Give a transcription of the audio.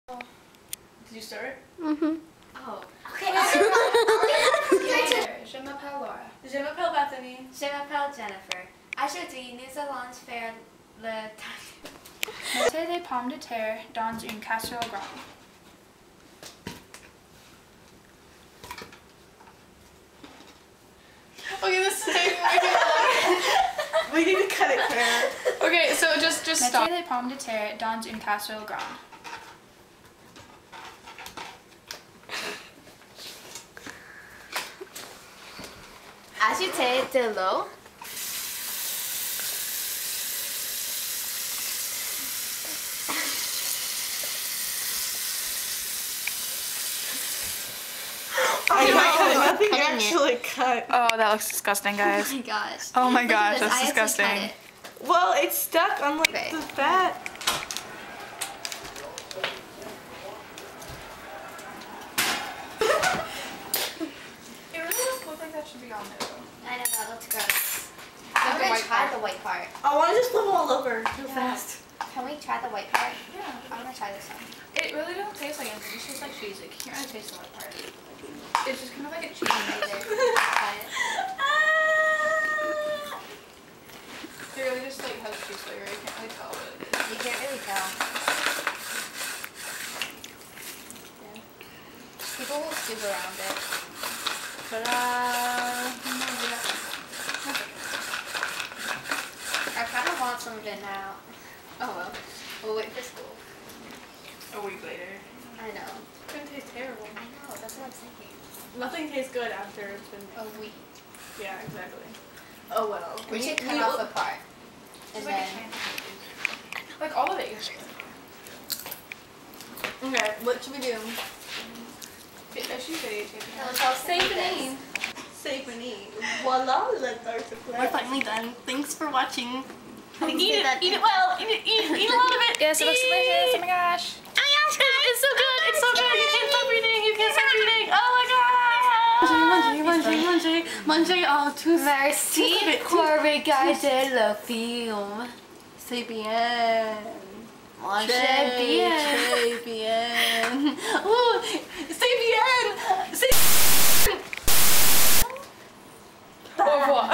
Did you start? Mm-hmm. Oh. Okay. Je m'appelle Laura. Je m'appelle Bethany. Je m'appelle Jennifer. Aujourd'hui, nous allons faire le Mettez des pommes de terre dans une casserole grande. Okay, this is taking way too long. We need to cut it, Claire. Okay, so just stop. Mettez des pommes de terre dans une casserole grande. Ajoutez de l'eau. Nothing actually cut. Oh, that looks disgusting, guys. Oh my gosh. Oh my Look gosh, at this. that's I actually disgusting. cut it. Well, it's stuck on like Okay. the back. It really does look like that should be on there, though. I know, that looks gross. Like I'm the gonna white try part. the white part. I want to just flip them all over real Yeah. fast. Can we try the white part? Yeah. I'm gonna try this one. It really doesn't taste like anything. It's just like cheese. Like, you can't really taste the white part. It's just kind of like a cheese Either. Try it. It really just like has cheese flavor. You can't really tell what it is. You can't really tell. Yeah. People will scoop around it. Ta-da! I kind of want some of it now. Oh well. We'll wait for school. A week later. I know. It's gonna taste terrible. I know, that's what I'm thinking. Nothing tastes good after it's been. A week. Yeah, exactly. Oh well. We should cut off a part. And It's like then. a candy. Like all of it. Okay, what should we do? I should say No, it's all Say the name. Say Benny. Voila, let's start to play. We're finally done. Thanks for watching. Eat it. Eat it well. Eat a lot of it. Yes, it looks delicious. Oh my gosh. Oh my gosh, it's so good. It's so good. You can't stop eating. You can't stop eating. Oh my god. Manger. Oh, too Merci pour regarder le film. C'est bien. Manger bien. C'est bien. Oh, c'est bien. C'est Au revoir.